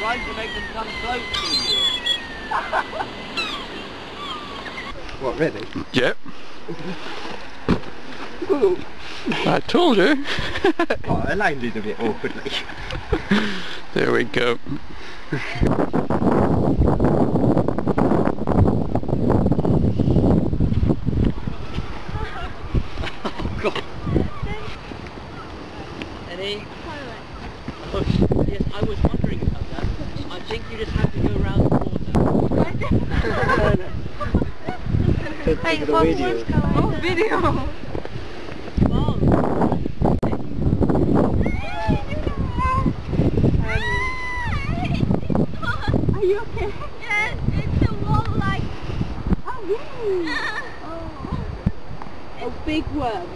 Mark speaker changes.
Speaker 1: Why don't you make them come close to you?
Speaker 2: What, ready?
Speaker 3: Yep. I told you.
Speaker 2: Oh, I landed a bit awkwardly.
Speaker 3: There we go.
Speaker 1: Oh God. Any? Oh, yes, I was wondering about that. I think you just have to go around the corner.
Speaker 2: Take a video.
Speaker 4: Oh, video!
Speaker 1: Wow.
Speaker 4: Are you okay?
Speaker 5: Yes, it's a wall like...
Speaker 4: Oh, yay! Oh. A big worm.